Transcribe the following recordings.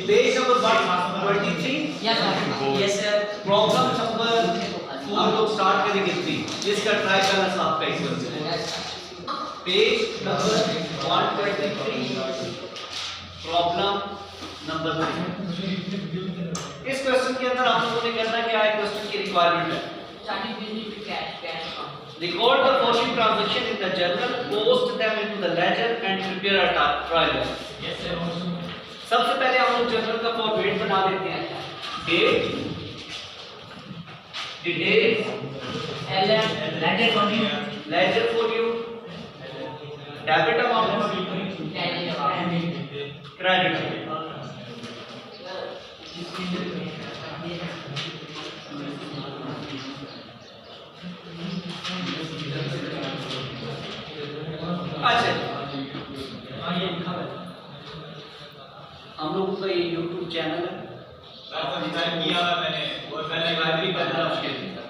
Page number 123 Yes sir. Problem number 4 लोग start करेंगे 3 जिसका ट्राई करना साफ का equal page number 123 problem number 3 इस क्वेश्चन के अंदर आप लोगों ने करना क्या है क्वेश्चन की रिक्वायरमेंट है record the following transaction in the journal post them into the ledger and prepare a trial Yes sir. सबसे पहले हम लोग जर्नल का फॉर्मेट बना देते हैं date details ledger for you debit amount credit अच्छा हम लोगों का ये YouTube चैनल है किया मैंने और पहले लाइब्रेरी का नाम शेयर किया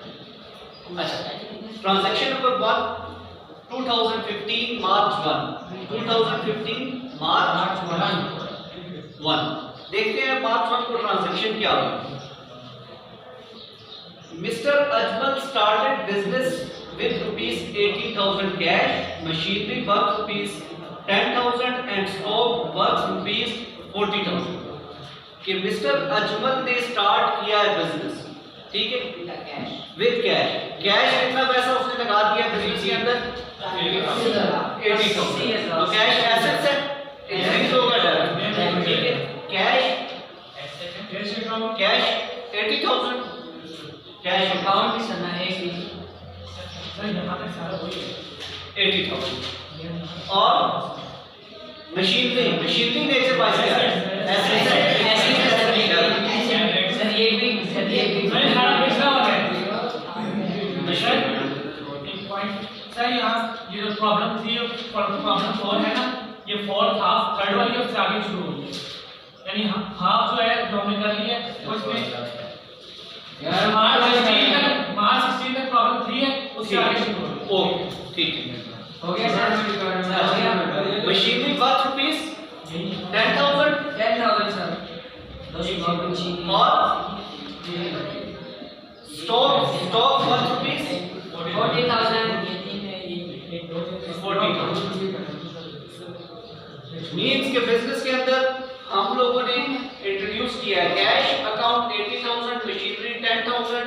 अच्छा ट्रांजैक्शन नंबर 1 2015 मार्च 1 2015 मार्च 1 देखते हैं मार्च 1 को ट्रांजैक्शन क्या हुआ mister Ajmal started business with rupees 80,000 cash, machinery worth rupees 10,000 and stock worth rupees 40,000. कि मिस्टर अजमल ने स्टार्ट किया है बिजनेस, ठीक है, विद कैश. कैश कितना पैसा उसने लगा दिया बिजनेस के अंदर 80,000. तो कैश एसेट्स है, इंक्रीज होगा डर, ठीक है. कैश 80,000 कैश अकाउंट भी सना है 80,000 और मशीनरी नेचर वाइज क्या है सर यहाँ ये जो प्रॉब्लम थी प्रॉब्लम 4 है ना ये फोर्थ हाफ थर्ड वाली उससे आगे शुरू हुई है यानी हाफ जो है जो हमने कर ली है उसमें मार्च 16 तक प्रॉब्लम 3 है उससे आगे शुरू हुई है. ओके ठीक है हो गया sir machinery worth rupees 10,000 sir और स्टॉक वर्थ रुपीस 40,000 मींस के बिजनेस के अंदर हम लोगों ने इंट्रोड्यूस किया है कैश अकाउंट 80,000 मशीनरी 10,000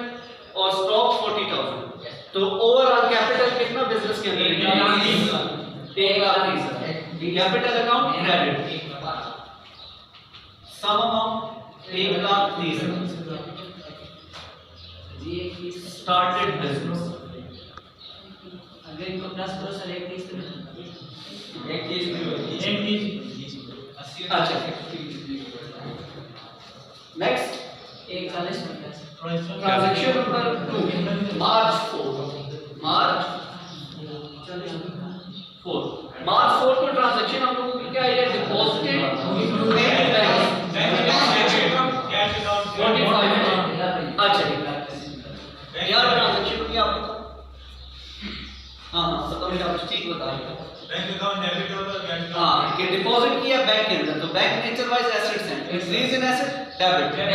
और स्टॉक 40,000. तो ओवरऑल कैपिटल कितना बिजनेस के अंदर 1,30,000. Capital account credit sum amount 1,30,000 started business. अगर इनको प्लस करो सर 1,30 अच्छा नेक्स्ट 1,40 ट्रांजैक्शन नंबर 2 मार्च 4 को ट्रांजैक्शन हम लोगों की क्या है डिपॉजिटेड अच्छा यार ट्रांजैक्शन की आप हाँ बताओ आप ठीक बता रहे हो बैंक अकाउंट डेबिट और कैश हाँ कि डिपॉजिट किया बैंक के अंदर तो बैंक नेचर वाइज एसेट्स हैं increase in asset debit cash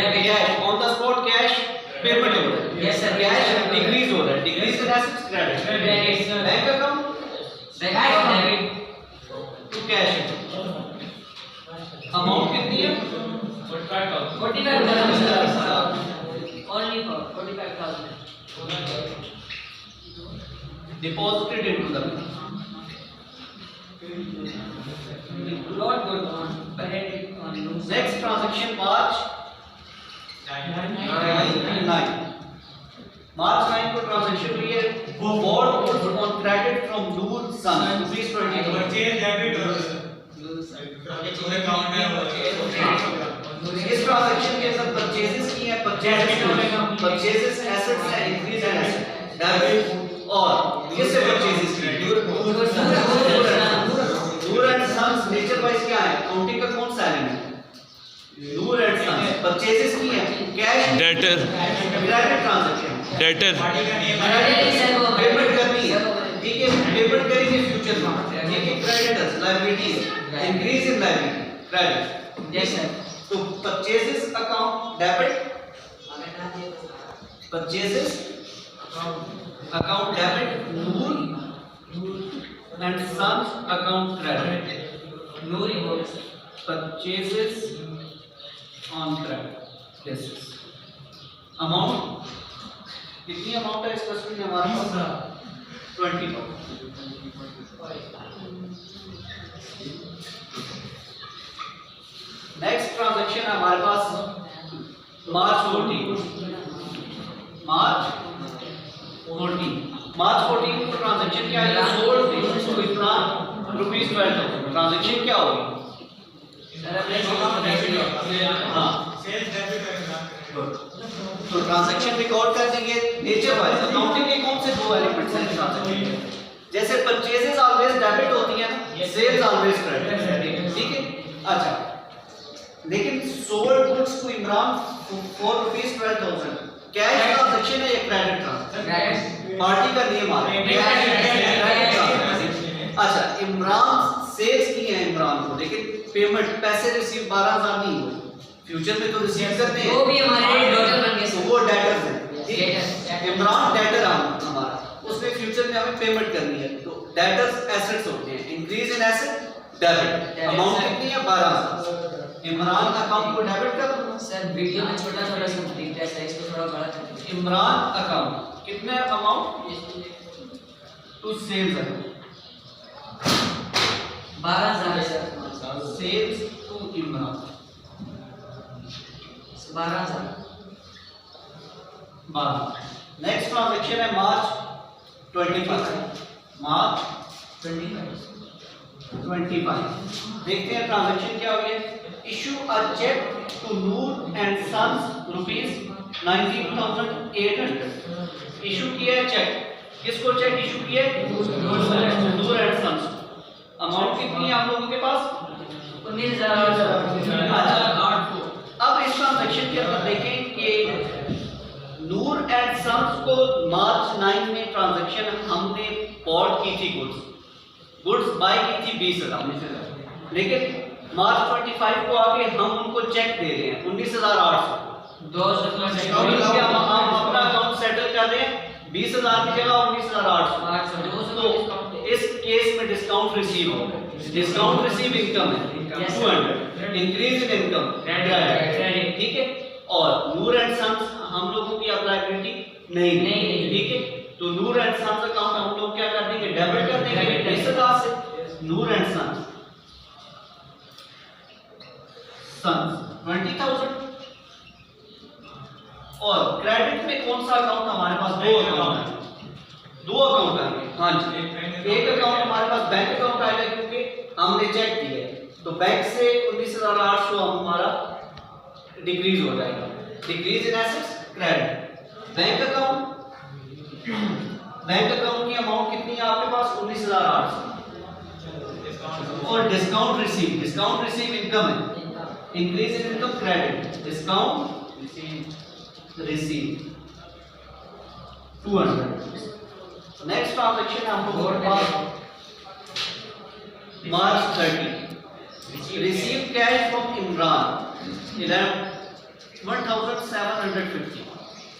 on the spot cash payment हो रहा है यस सर कैश डिक्रीज हो रहा है decrease in assets credit bank account debit to cash amount कितनी है 45,000 only for 45,000 deposited into the not good on ahead on loose. next transaction March 9 को transaction हुई है bought goods on credit from Noor Sun rupees 20,000 purchase debit और पूरे account में इस transaction के अंदर परचेजेस की है परचेजेस एसेट्स है इंक्रीज इन एसेट डेबिट और किससे परचेजेस की Noor and sons nature wise क्या है काउंटिंग का कौन सा element Noor and sons purchases की है cash debtor credit transaction debtor payment करनी है पेमेंट करेंगे फ्यूचर में ठीक है creditors liabilities increase in liability credit. Yes sir. तो purchases account debit, purchases account debit, Noor and sons account credit, Noor ही बोल। Purchases on credit basis. Amount कितनी अमाउंट है इस क्वेश्चन में हमारे पास? 20,000। नेक्स्ट ट्रांजैक्शन है हमारे पास मार्च 14। मार्च 14 को ट्रांजैक्शन क्या है? Sold things to Imran ₹12,000। Transaction क्या होगी? हाँ, तो ट्रांजैक्शन रिकॉर्ड कर देंगे नेचर वाइज। अकाउंटिंग के कौन से दो एलिमेंट्स हैं ट्रांजैक्शन के? जैसे परचेजेस ऑलवेज डेबिट होती है ना, सेल्स ऑलवेज क्रेडिट, ठीक है। अच्छा, लेकिन sold goods to Imran for ₹12,000 cash transaction है या क्रेडिट ट्रांजैक्शन? पार्टी का नियम आ रहा है। अच्छा, इमरान सेल्स की है इमरान को, लेकिन पेमेंट पैसे रिसीव 12,000 नहीं हुए, फ्यूचर में तो रिसीव करते हैं, वो भी हमारे डॉटर बन गए। तो वो डेटर्स है, ठीक है। इमरान डेटर हमारा, उसमें फ्यूचर में हमें पेमेंट करनी है, तो डेटर्स एसेट्स होते हैं। Increase in asset debit, amount कितनी है? 12,000। इमरान अकाउंट को डेबिट कर दूंगा सर वीडियो में छोटा थोड़ा सा दिखता है सर, इसको थोड़ा बड़ा कर दीजिए। इमरान अकाउंट कितने amount to sales account 12,000 sir. Sales to Imran 12,000। 12। Next transaction है मार्च 25। मार्च 25 देखते हैं ट्रांजैक्शन क्या हो गया। Issue a cheque to Noor and sons ₹19,800। Issue किया है चेक, किसको चेक इशू किया है? नूर एंड सन्स। अमाउंट कितनी है आप लोगों के पास? 19,800। अब इस ट्रांजैक्शन के अंदर देखें कि नूर एंड सन्स को मार्च 9 में ट्रांजैक्शन हमने बॉट की थी, गुड्स बाय की थी 20,000, लेकिन मार्च 25 को आके हम उनको चेक दे रहे हैं 19,800। 200 हम अपना अकाउंट सेटल कर रहे हैं 20,000 की जगह 19,800। तो इस केस में डिस्काउंट रिसीव होगा। डिस्काउंट रिसीव इनकम है 200, इंक्रीज इन इनकम क्रेडिट, ठीक है। और नूर एंड सन्स हम लोगों की अब लायबिलिटी नहीं, ठीक है। तो नूर एंड सन्स अकाउंट हम लोग क्या कर देंगे? डेबिट कर देंगे 20,000 से। नूर एंड सन्स 20,000। और क्रेडिट में कौन सा अकाउंट हमारे पास? दो अकाउंट आएंगे। हाँ जी, एक अकाउंट हमारे पास बैंक अकाउंट आएगा क्योंकि हमने चेक किया है, तो बैंक से 19,800 हमारा डिक्रीज हो जाएगा। Decrease in assets credit. Bank account की अमाउंट कितनी है आपके पास? 19,800। और डिस्काउंट रिसीव इनकम है, इंक्रीज इन income credit, discount receive 200। Next transaction हम लोगों के पास मार्च 30। Receive cash from Imran 11,750।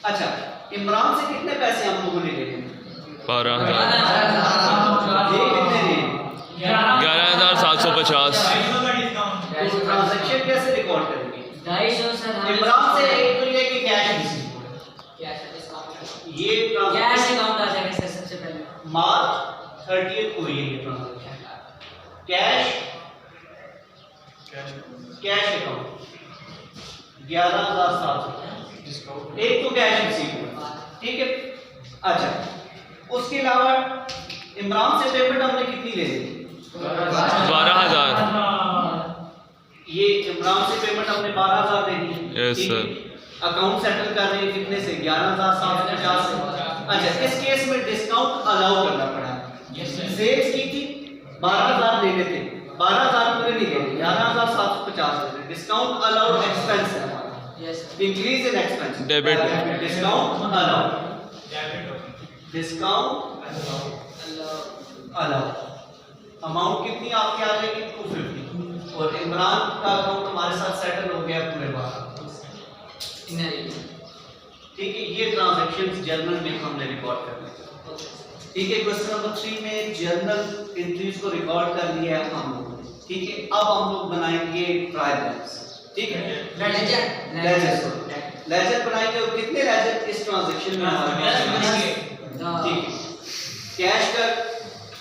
अच्छा, इमरान से कितने पैसे हम लोगों ने ले लिए? 12,000। ये कितने लिए? 11,750। तो ट्रांजैक्शन कैसे रिकॉर्ड करेंगे? 250 सर। इमरान से एक तो ये कि कैश रिसीव हुआ, ये कैश ट्रांजैक्शन अकाउंट आ जाएगा सर सबसे पहले। मार्च 30 को ये ट्रांजैक्शन कैश अकाउंट 11,700। एक तो कैश रिसीव हुआ, ठीक है। अच्छा, उसके अलावा इमरान से पेमेंट हमने कितनी ले ली? 12,000। ये इमरान से पेमेंट हमने 12,000 दे दी। Yes, ठीक है? sir। अकाउंट सेटल कर रहे हैं कितने से? 11,750 से। अच्छा, इस केस में डिस्काउंट अलाउ करना पड़ा। सेल्स की थी 12,000 लेने थे, 12,000 पूरे नहीं गए, 11,750 लेने। डिस्काउंट अलाउड एक्सपेंस है हमारा। Yes increase in expense Debit। Discount allowed, discount allowed. Amount कितनी आपकी आ जाएगी? 250। और इमरान का अकाउंट हमारे साथ सेटल हो गया पूरे बार। ठीक है, ये ट्रांजैक्शंस जर्नल में हमने रिकॉर्ड कर लिया। ठीक है, क्वेश्चन नंबर 3 में जर्नल एंट्रीज को रिकॉर्ड कर लिया है हम लोगों ने। ठीक है, अब हम लोग बनाएंगे ट्रायल बैलेंस। ठीक है, लेजर बनाएंगे। और कितने लेजर इस ट्रांजैक्शन में हमारे पास? ठीक है, कैश का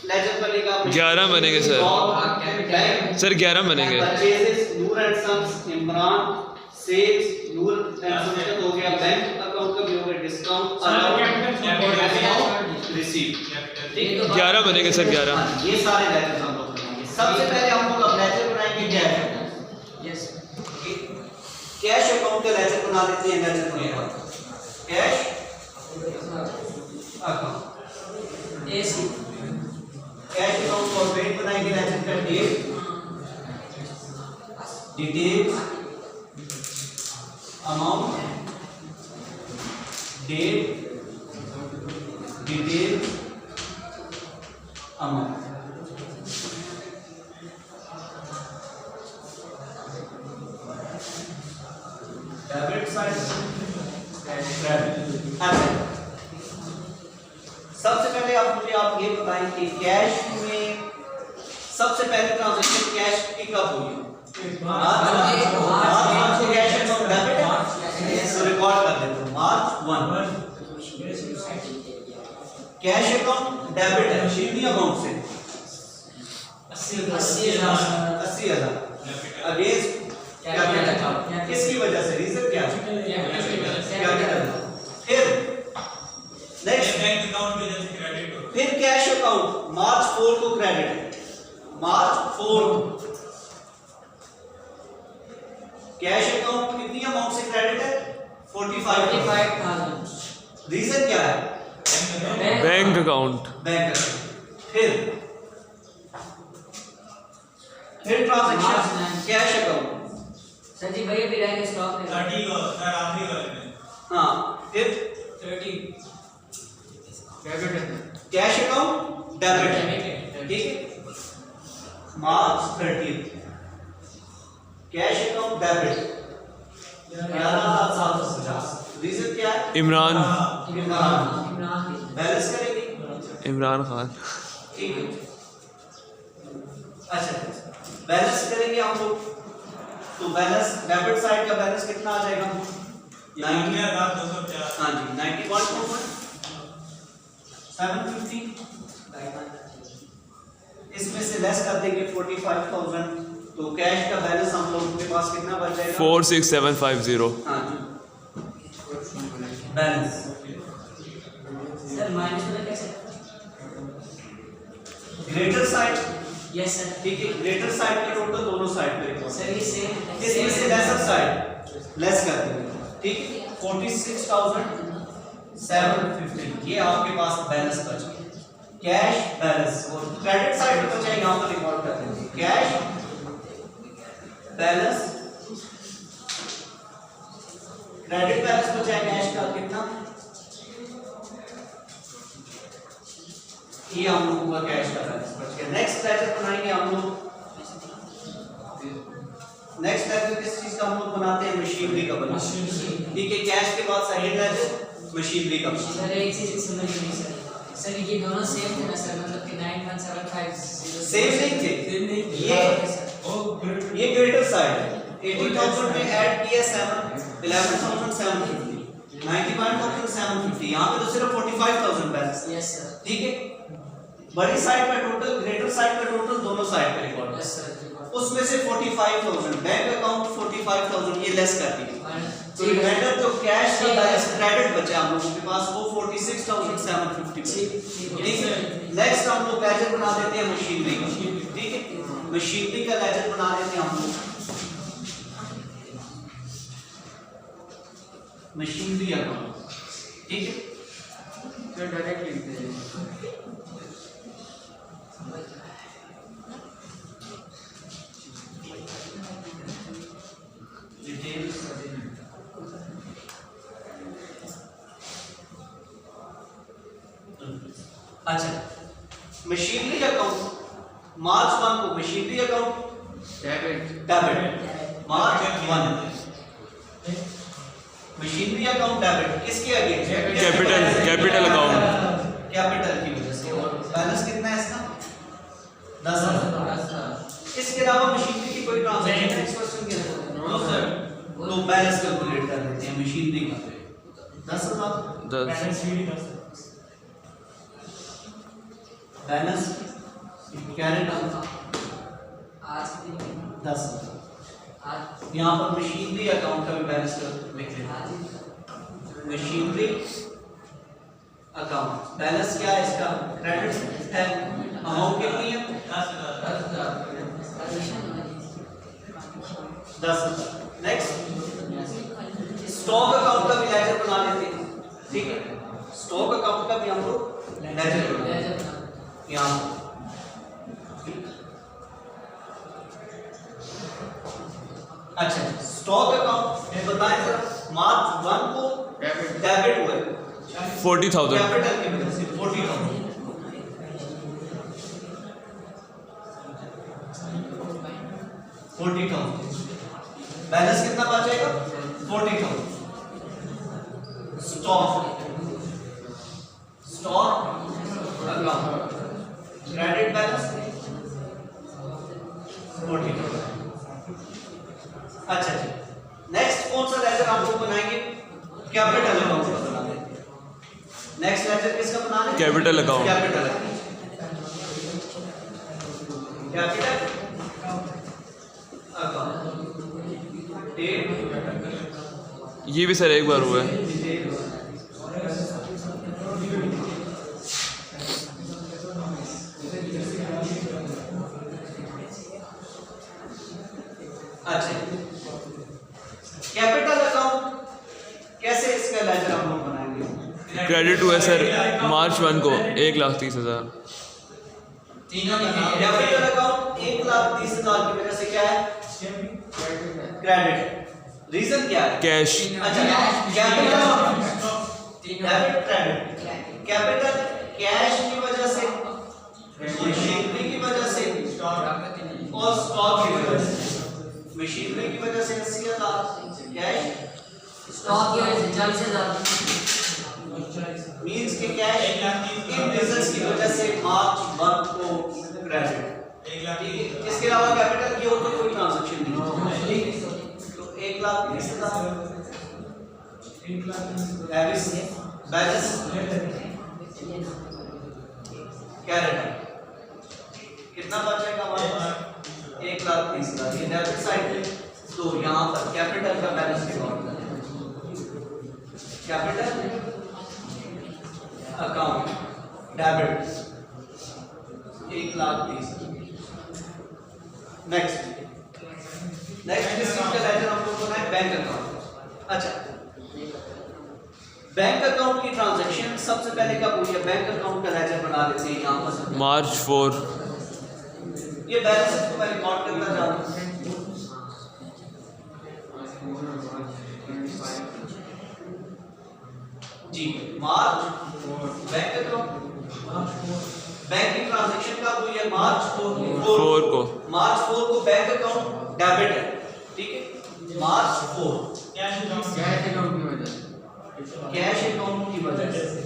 लेजर बनेगा 11 बनेंगे सर। सर 11 बनेंगे। Purchases Noor and sons Imran, sales Noor and sons का हो गया, बैंक अकाउंट का भी हो गया, डिस्काउंट रिसीव। ठीक है, 11 बनेंगे सर 11। ये सारे लेजर हम लोग बनाएंगे। सबसे पहले हम लोग अब लेजर बनाएंगे कैश। यस कैश अकाउंट का लेजर बना देते हैं। लेजर बनेगा cash account, AC cash account और डेट बनाएंगे। लेजर का date, details, amount, date, detail, amount. Debit side, credit. अच्छा, सबसे पहले आप ये बताएं कि कैश में सबसे पहले ट्रांजैक्शन कैश की कब हुई? मार्च को कैश अकाउंट डेबिट है, इसको रिकॉर्ड कर देते हैं। मार्च 1 कैश अकाउंट डेबिट है मशीनरी अकाउंट से 80,000 अगेंस्ट कैपिटल अकाउंट। किसकी वजह से? रीजन क्या है? फिर नेक्स्ट बैंक अकाउंट की वजह से क्रेडिट हो। फिर कैश अकाउंट मार्च 4 को क्रेडिट है। मार्च 4 कैश अकाउंट कितनी अमाउंट से क्रेडिट है? 45,000। रीजन क्या है? Bank account. Bank account. फिर ट्रांजैक्शन कैश अकाउंट। सर जी भैया भी रहेंगे स्टॉक में 30 को सर आखिरी वाले में। हाँ, फिर 30 कैश अकाउंट डेबिट। ठीक है, मार्च 30 कैश अकाउंट डेबिट 11,750। रीजन क्या है? इमरान बैलेंस करेंगे इमरान खान। ठीक है, अच्छा बैलेंस करेंगे हम लोग। तो बैलेंस डेबिट साइड का बैलेंस कितना आ जाएगा? 90,250। हाँ जी, 91,750। इसमें से लेस कर देंगे 45,000। तो कैश का बैलेंस हम लोगों के पास कितना बच जाएगा? 46750। हाँ जी, बैलेंस सर माइनस वाला कैसे? Greater side. Yes sir. ठीक है, ग्रेटर साइड का टोटल दोनों साइड पे रिकॉर्ड। सर ये सेम इसमें से लेसर साइड लेस कर देंगे। ठीक है, 46,750 ये आपके पास बैलेंस बच गया। कैश बैलेंस और क्रेडिट साइड पे बचा यहाँ पर रिकॉर्ड कर देंगे। कैश बैलेंस, क्रेडिट बैलेंस बचा है कैश का कितना? ये हम लोगों का कैश का बैलेंस बच गया। नेक्स्ट लेजर बनाएंगे हम लोग। नेक्स्ट लेजर किस चीज का हम लोग बनाते हैं? मशीनरी का बनाते हैं। ठीक है, कैश के बाद सेकंड लेजर मशीनरी का। सर एक चीज समझ नहीं सर। सर ये दोनों सेम थे ना सर, मतलब कि 91,750 सेम नहीं थे। ये ग्रेटर साइड है। 80,000 में ऐड किया 11,750, 91,750। यहाँ पे तो सिर्फ 45,000 बैलेंस। Yes sir. ठीक है, बड़ी साइड का टोटल, ग्रेटर साइड का टोटल दोनों साइड पे रिकॉर्ड। Yes sir. उसमें से 45,000 बैंक अकाउंट 45,000 ये लेस कर दी। तो ठीक है रिमाइंडर जो कैश का बैलेंस क्रेडिट बचा हम लोगों के पास वो 46,750। ठीक है, नेक्स्ट हम लोग लेजर बना देते हैं मशीनरी का। ठीक है, मशीनरी का लेजर बना देते हैं हम लोग। Machinery account. ठीक है, तो डायरेक्ट लिख दीजिए। डिटेल्स अच्छा, मशीनरी अकाउंट मार्च 1 को मशीनरी अकाउंट डेबिट मार्च 1 मशीनरी अकाउंट डेबिट किसके अगेंस्ट कैपिटल अकाउंट कैपिटल की वजह से और बैलेंस कितना है इसका 10,000 इसके अलावा मशीनरी की कोई ट्रांजैक्शन है इस क्वेश्चन के अंदर नो सर तो बैलेंस कैलकुलेट कर लेते हैं मशीनरी का 10,000 बैलेंस कैरेट आज की 10,000 आज यहाँ पर मशीनरी अकाउंट का भी बैलेंस लिख लेते हैं मशीनरी अकाउंट बैलेंस क्या है इसका क्रेडिट है अमाउंट कितनी है 10,000 नेक्स्ट स्टॉक अकाउंट का भी लेजर बना लेते हैं ठीक है स्टॉक अकाउंट का भी हम लोग लेजर बना लेते हैं यहाँ अच्छा स्टॉक अकाउंट बताएं सर मार्च 1 को डेबिट हुआ है 40,000 कैपिटल की वजह से 40,000 बैलेंस कितना बचेगा 40,000 स्टॉक अकाउंट क्रेडिट बैलेंस 40,000 अच्छा जी नेक्स्ट कौन सा लेजर आप लोग बनाएंगे कैपिटल अकाउंट का बना देते हैं नेक्स्ट लेजर किसका बना रहे हैं capital account capital account date ये भी सर एक बार हुआ है अच्छा कैपिटल अकाउंट कैसे इसका लेजर हम लोग बनाएंगे क्रेडिट हुआ है सर मार्च 1 को 1,30,000 कैपिटल अकाउंट 1,30,000 की वजह से क्या है क्रेडिट रीजन क्या है कैश अच्छा capital debit credit capital cash की वजह से मशीनरी की वजह से और स्टॉक की वजह से मशीनरी की वजह से 80,000 कैश स्टॉक की वजह से 40,000 मींस के कैश इन बिजनेस की वजह से मार्च 1 को क्रेडिट इसके अलावा कैपिटल की और तो कोई ट्रांजैक्शन नहीं ठीक तो 1,30,000 बैलेंस कैरेट कितना बचेगा हमारे पास 1,30,000 ये डेबिट साइड पे तो यहाँ पर कैपिटल का बैलेंस रिकॉर्ड करें कैपिटल अकाउंट डेबिट 1,30,000 नेक्स्ट किसका लेजर हम लोग बनाए बैंक अकाउंट अच्छा बैंक अकाउंट की ट्रांजैक्शन सबसे पहले कब हुई है बैंक अकाउंट का लेजर बना देते हैं यहाँ पर मार्च 4 ये बैलेंस को मैं रिकॉर्ड करना चाहता हूँ जी मार्च बैंक अकाउंट बैंक की ट्रांजैक्शन कब हुई है मार्च 4 को मार्च 4 को बैंक अकाउंट डेबिट है ठीक है मार्च 4 कैश अकाउंट की वजह से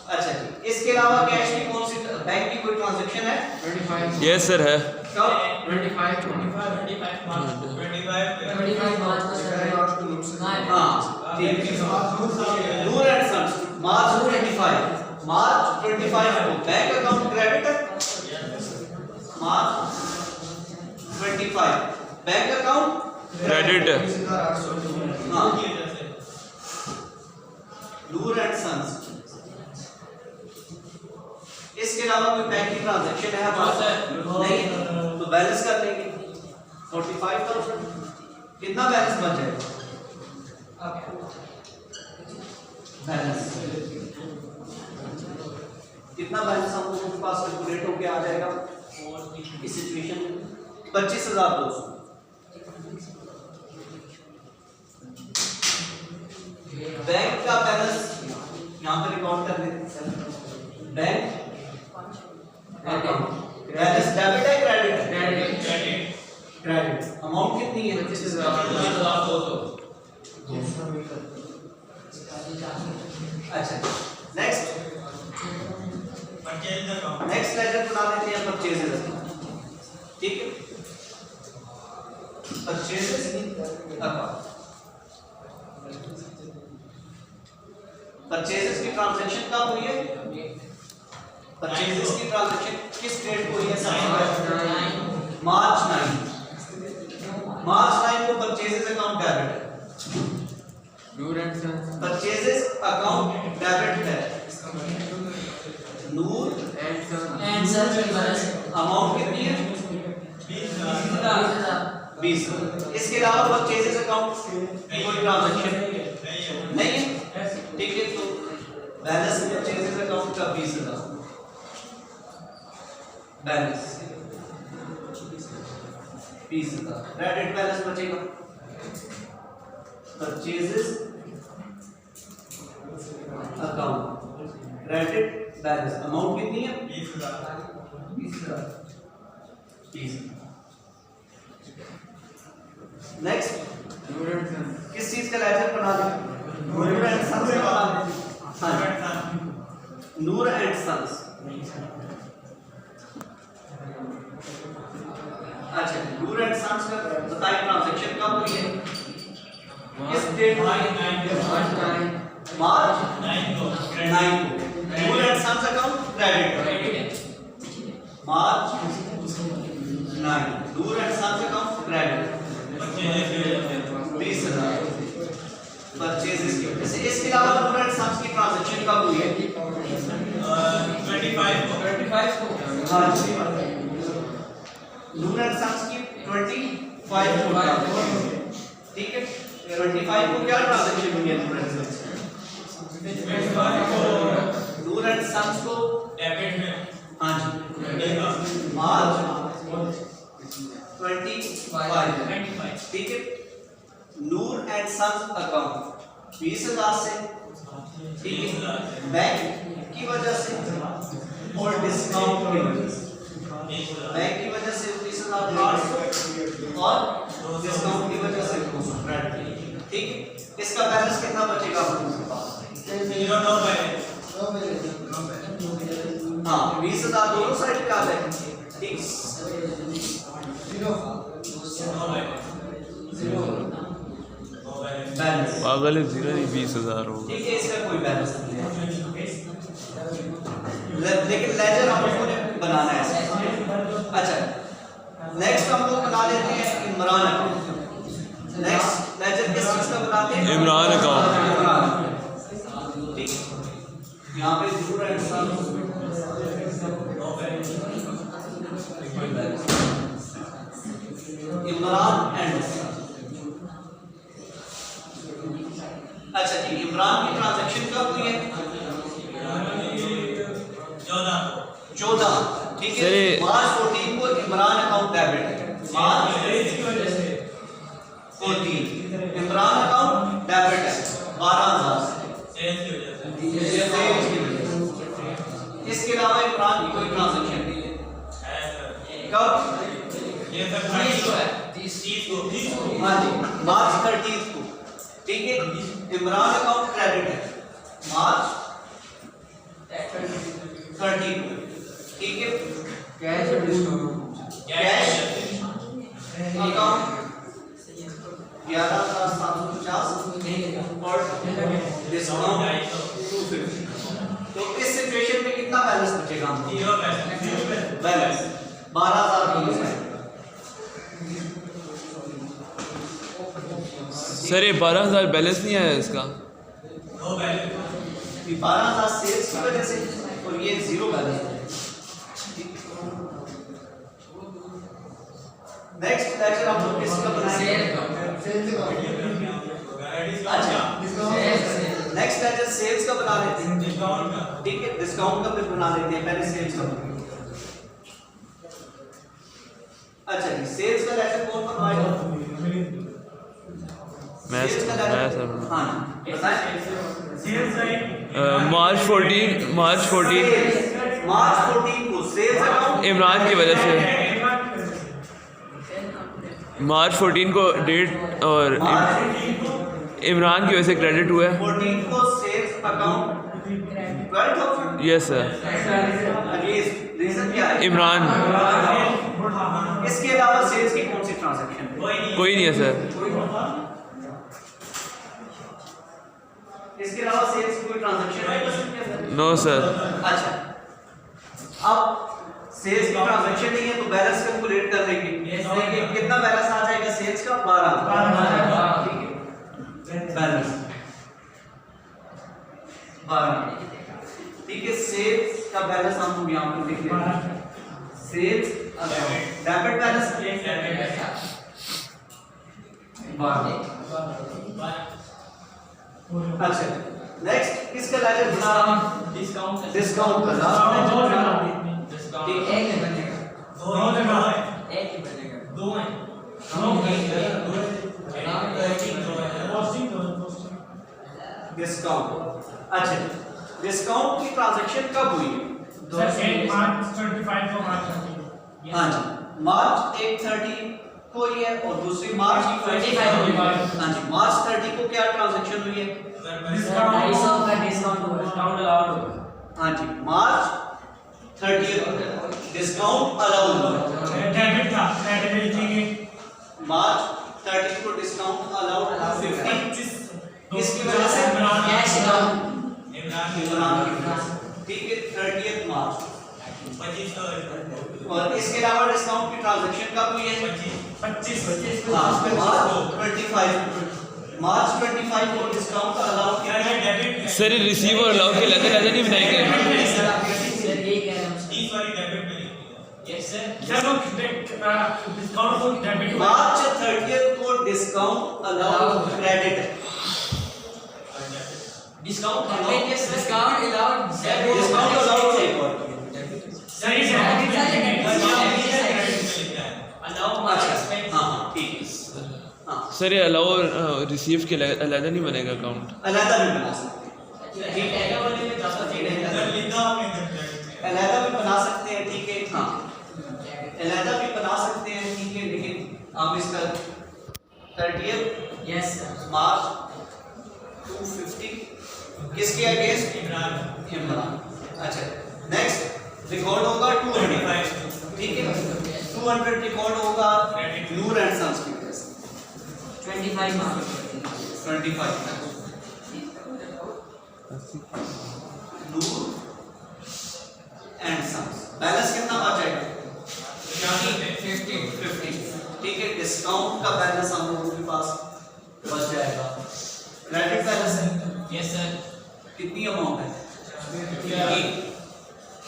अच्छा जी इसके अलावा कैश की कौन सी बैंक की कोई ट्रांजैक्शन है यस सर है कब 25 मार्च को सर सुना है हाँ ठीक है नूर एंड सन्स मार्च 25 को बैंक अकाउंट क्रेडिट है मार्च 25 बैंक अकाउंट क्रेडिट हाँ नूर एंड सन्स इसके अलावा कोई बैंक की ट्रांजैक्शन है हमारे नहीं तो बैलेंस कर लेंगे 45,000 कितना बैलेंस बच जाएगा बैलेंस कितना बैलेंस हम लोगों के पास कैलकुलेट होके आ जाएगा इस सिचुएशन में 25,200 बैंक का बैलेंस यहाँ पे रिकॉर्ड कर देते हैं बैंक अकाउंट। बैलेंस डेबिट है क्रेडिट है? क्रेडिट। अमाउंट कितनी है? अच्छा नेक्स्ट लेजर बना लेते हैं परचेजेस। ठीक है, परचेजेस अकाउंट। परचेजेस की ट्रांजैक्शन कब हुई है? परचेजेस की ट्रांजैक्शन किस डेट को हुई है? मार्च 9। मार्च 9 को परचेजेस अकाउंट डेबिट है। परचेजेस अकाउंट डेबिट है। नूर एंड सर की बैलेंस अमाउंट कितनी है? 20। इसके अलावा परचेजेस अकाउंट कोई ट्रांजैक्शन नहीं है। ठीक है, तो बैलेंस परचेजेस अकाउंट का 20,000 बैलेंस 20,000। क्रेडिट बैलेंस बचेगा purchases account credit balance. Amount कितनी है? 20,000। नेक्स्ट किस चीज का लेजर बना दें? नूर एंड सन्स का बना दें। नूर एंड सन्स। अच्छा, नूर एंड सन्स का बताइए ट्रांजैक्शन कब हुई है? किस डेट? मार्च 9 को। Noor and sons account credit March 9। Noor and sons account credit 20,000 purchases की वजह से। इसके अलावा नूर एंड सन्स की ट्रांजैक्शन कब हुई है? 25 को। हाँ जी, नूर एंड सन्स की 25 को। ठीक है, 25 को क्या ट्रांजैक्शन हुई है? नूर एंड सन्स को डेबिट में। हाँ जी, मार्च 25। ठीक है, नूर एंड सन्स अकाउंट 20,000 से। ठीक है, बैंक की वजह से और डिस्काउंट की वजह से। बैंक की वजह से 20,800 और डिस्काउंट की वजह से 200 क्रेडिट। ठीक है, इसका बैलेंस कितना बचेगा आपके पास? हाँ, 20,000 दोनों साइड पे आ जाएगा। ठीक, बैलेंस पागल है, 0 नहीं 20,000 होगा। ठीक है, इसका कोई बैलेंस नहीं है, लेकिन लेजर हम लोगों ने बनाना है। अच्छा, नेक्स्ट हम लोग बना लेते हैं इमरान अकाउंट। नेक्स्ट लेजर किस चीज का बनाते हैं? इमरान अकाउंट। ठीक है, यहाँ पे Noor and sons Imran and sons. अच्छा जी, इमरान की ट्रांजैक्शन कब हुई है? 14। ठीक है, मार्च 14 को इमरान अकाउंट डेबिट है। मार्च 14 इमरान अकाउंट डेबिट है 12,000 से। इसके अलावा इमरान की कोई ट्रांजैक्शन नहीं है। कब? हाँ जी, मार्च 30 को। ठीक है, इमरान अकाउंट क्रेडिट है मार्च 30 को। ठीक है, कैश अकाउंट 11,750 और डिस्काउंट 250। तो इस सिचुएशन में कितना बैलेंस बचेगा हमको? बैलेंस 12,000। सर ये 12,000 बैलेंस नहीं आया इसका? 12,000 सेल्स की वजह से और ये 0 बैलेंस है। नेक्स्ट लेक्चर हम लोग किसका बनाएंगे? अच्छा, नेक्स्ट लेक्चर सेल्स का बना लेते हैं। ठीक है, डिस्काउंट का फिर बना लेते हैं, पहले सेल्स का। अच्छा जी, सेल्स का लेक्चर कौन बनवाएगा? मैं सर हाँ बताएं। मार्च 14 मार्च 14 को सेल्स अकाउंट इमरान की वजह से मार्च 14 को डेट और इमरान की वजह से क्रेडिट हुआ है। 14 को sales account 12,000। Yes sir. Reason क्या है? इमरान इसके अलावा सेल्स की कौन सी ट्रांजैक्शन? कोई नहीं है सर। इसके अलावा सेल्स की कोई ट्रांजैक्शन है बस इसके अंदर? No sir. अच्छा, अब सेल्स की ट्रांजैक्शन नहीं है तो बैलेंस कैलकुलेट कर लेंगे। देखिए कितना बैलेंस आ जाएगा सेल्स का? 12। ठीक है, बैलेंस 12। ठीक है, सेल्स का बैलेंस हम लोग यहाँ पे लिख लेंगे। Sales debit balance 12। अच्छा, नेक्स्ट किसका लेजर बना? डिस्काउंट का लास्ट एक ही बनेगा। एक ही बनेगा। डिस्काउंट। अच्छा, डिस्काउंट की ट्रांजैक्शन कब हुई है? हाँ जी, मार्च 1/30 को ही है और दूसरी मार्च 25 हाँ जी, मार्च 30 को क्या ट्रांजैक्शन हुई है? 250 का डिस्काउंट अलाउड होगा। हाँ जी, मार्च 30 डिस्काउंट अलाउड हुआ। मार्च 30 को डिस्काउंट अलाउड 50। इसकी वजह से कैश अलाउड। ठीक है, 30 मार्च। और इसके अलावा डिस्काउंट की ट्रांजैक्शन कब हुई है? 25 मार्च 25 को डिस्काउंट अलाउड किया है। सर ये रिसीव और अलाउ के लेते लेते नहीं बनाएंगे। सर ये कह रहे हैं यस सर। मार्च 30 को डिस्काउंट अलाउड क्रेडिट है। डिस्काउंट अलाउड डिस्काउंट अलाउड से एक और हाँ ठीक है। हाँ, सर ये अलाउ और रिसीव के अलग नहीं बनेगा अकाउंट। अलहदा भी बना सकते हैं। अलहदा भी बना सकते हैं, ठीक है। हाँ, अलहदा भी बना सकते हैं, ठीक है, लेकिन हम इसका 30 यस सर। मार्च 250 किसके अगेंस्ट? इमरान। अच्छा, नेक्स्ट रिकॉर्ड होगा 200, ठीक है। 200 रिकॉर्ड होगा नूर एंड सन्स की वजह से। 25 मार्च 25 नूर एंड सन्स। बैलेंस कितना बचेगा? 50। ठीक है, डिस्काउंट का बैलेंस हम लोगों के पास बच जाएगा। क्रेडिट बैलेंस है यस सर। कितनी अमाउंट है?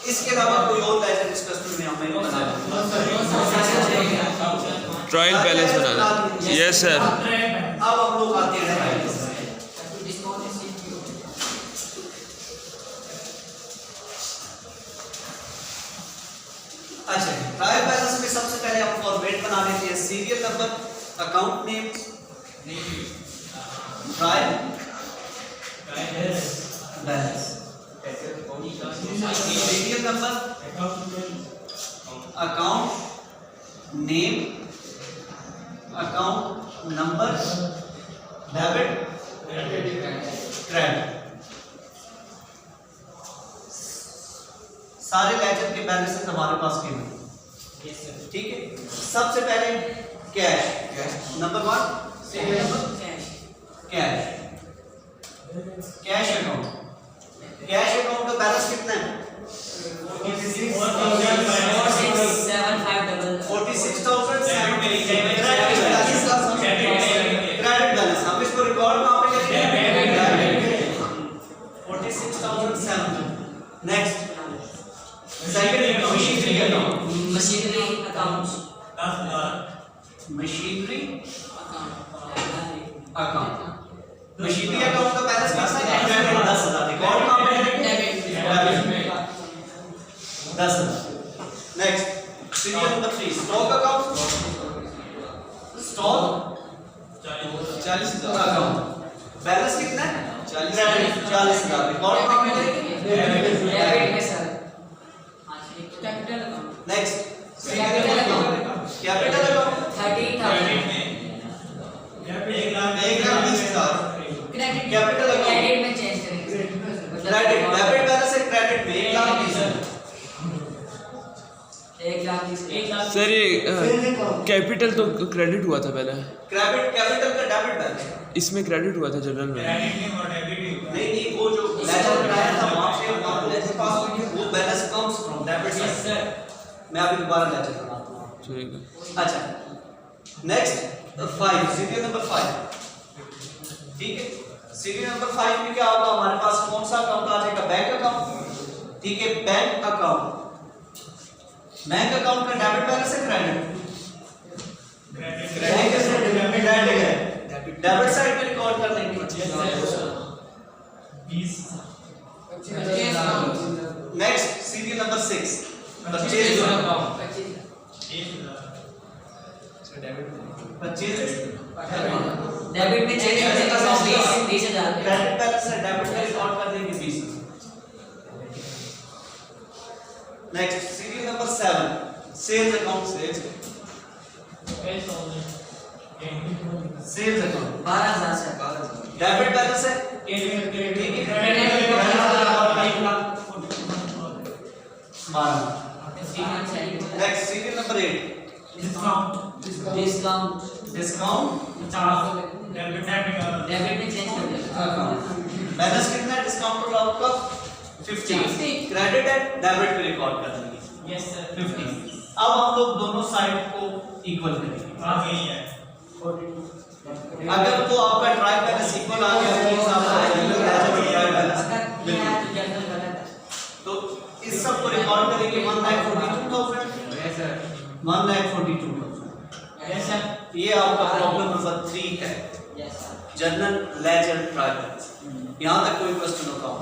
इसके अलावा कोई और लेजर इस कस्टमर में हमें बनाना ट्रायल बैलेंस बनाना। Yes sir. अब हम लोग आते हैं अच्छा, ट्रायल बैलेंस में सबसे पहले हम फॉर्मेट बना लेते हैं। Serial number, account name, trial balance, serial number, account name, account number, debit credit. सारे लेजर के बैलेंसेस हमारे पास गिवन हैं, ठीक है। सबसे पहले cash, number 1 cash, cash account. Cash account का बैलेंस कितना है? 46,750 क्रेडिट बैलेंस। हम इसको रिकॉर्ड कहां पे करेंगे? 46,700। Next second machinery account, machinery account machinery account, machinery account का बैलेंस कितना है? 10,000। रिकॉर्ड कहां पे करेंगे? 10,000। Next serial number 3 stock account, stock 40,000 account, balance कितना है? 40,000। रिकॉर्ड कहां पे करेंगे? डेबिट में sir. Capital account next capital account capital account 13,000 1 lakh 20,000 credit capital account credit में चेंज करेंगे क्रेडिट डेबिट बैलेंस है क्रेडिट में 1 लाख 20,000 1 लाख सर ये कैपिटल तो क्रेडिट हुआ था पहले, कैपिटल का डेबिट बैलेंस इसमें क्रेडिट हुआ था जनरल में। नहीं वो जो लेजर बनाया था वहां पे लेजर पास हुई वो balance comes from debit side. मैं अभी दोबारा लेजर बनाता हूं। ठीक है। अच्छा नेक्स्ट 5 सीरियल नंबर 5 ठीक है। सीरियल नंबर 5 में क्या होगा हमारे पास कौन सा अकाउंट आ जाएगा बैंक अकाउंट ठीक है। बैंक अकाउंट का डेबिट बैलेंस है क्रेडिट बैंक से डेबिट है डेबिट साइड पे रिकॉर्ड कर लेंगे 20 next serial number 6 purchase account 25 debit में चेंज करेंगे 20,000 क्रेडिट बैलेंस है डेबिट में रिकॉर्ड कर देंगे 20। Next serial number 7 sales account sales account 12,000 से डेबिट बैलेंस है next serial number 8 discount discount debit में चेंज कर देंगे बैलेंस कितना है डिस्काउंट टू आउट का 50 क्रेडिट है डेबिट पे रिकॉर्ड कर देंगे 50। अब हम लोग दोनों साइड को इक्वल करेंगे अगर तो आपका ट्राई बैलेंस इक्वल आ गया तो हिसाब से ट्राई बैलेंस तो इस सब को रिकॉर्ड करेंगे 1,42,000 ये आपका प्रॉब्लम नंबर 3 है जनरल लेजर ट्राई बैलेंस। यहां तक कोई क्वेश्चन होता हो